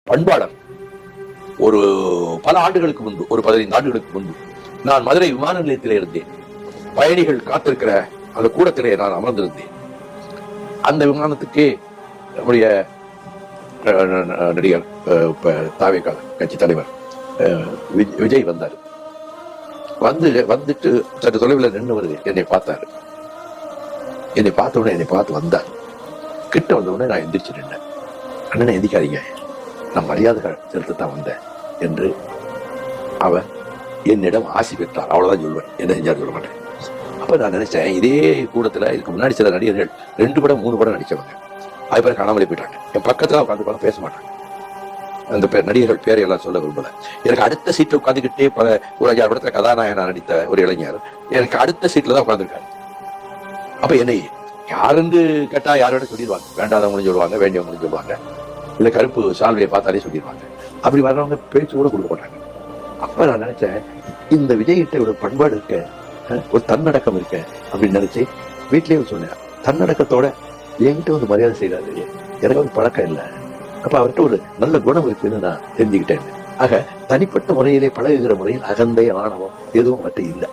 பண்பாளர். ஒரு பல ஆண்டுகளுக்கு முன்பு, ஒரு 15 ஆண்டுகளுக்கு முன்பு நான் மதுரை விமான நிலையத்திலே இருந்தேன். பயணிகள் காத்திருக்கிற அந்த கூடத்திலே நான் அமர்ந்திருந்தேன். அந்த விமானத்துக்கே நம்முடைய நடிகர் தாவேகா கட்சி தலைவர் விஜய் வந்தார். வந்துட்டு சற்று தொலைவில் நின்று என்னை பார்த்தாரு. என்னை பார்த்த உடனே என்னை பார்த்து வந்தார். கிட்ட வந்த உடனே நான் எந்திரிச்சு நின்றேன். அண்ணனை எந்திக்காதீங்க, நான் மரியாதை செலுத்தத்தான் வந்தேன் என்று அவர் என்னிடம் ஆசி பெற்றார். அவ்வளவுதான் சொல்லுவேன், என்ன செஞ்சார் சொல்ல மாட்டேன். அப்ப நான் நினைச்சேன், இதே கூடத்துல இதுக்கு முன்னாடி சில நடிகர்கள் 2 படம் 3 படம் நடிச்சவங்க அதுபோல காணாமலே போயிட்டாங்க. என் பக்கத்துல உட்காந்து பேச மாட்டாங்க. அந்த நடிகர்கள் பேரை எல்லாம் சொல்ல விரும்பல. எனக்கு அடுத்த சீட்ல உட்காந்துக்கிட்டே ஒரு 5-6 படத்துல கதாநாயகனா நடித்த ஒரு இளைஞர் எனக்கு அடுத்த சீட்ல தான் உட்காந்துருக்காரு. அப்ப என்னை யாருன்னு கேட்டா யாரோட சொல்லிடுவாங்க, வேண்டாதவங்களும் சொல்லுவாங்க, வேண்டியவங்களும் சொல்லுவாங்க, இல்ல கருப்பு சால்வையை பார்த்தாலே சொல்லிடுவாங்க. அப்படி வர்றவங்க பேச்சு கூட கொடுக்க மாட்டாங்க. அப்ப நான் நினைச்சேன், இந்த விஜய்கிட்ட ஒரு பண்பாடு இருக்க, ஒரு தன்னடக்கம் இருக்க அப்படின்னு நினைச்சு வீட்லயே சொன்னேன். தன்னடக்கத்தோட என்கிட்ட வந்து மரியாதை செய்யறாரு, எனக்கு வந்து பழக்கம் இல்லை. அப்ப அவர்கிட்ட ஒரு நல்ல குணம் இருக்குன்னு நான் தெரிஞ்சுக்கிட்டேன். ஆக தனிப்பட்ட முறையிலே பழகுகிற முறையில் அகந்தை ஆணவம் எதுவும் மட்டும் இல்லை.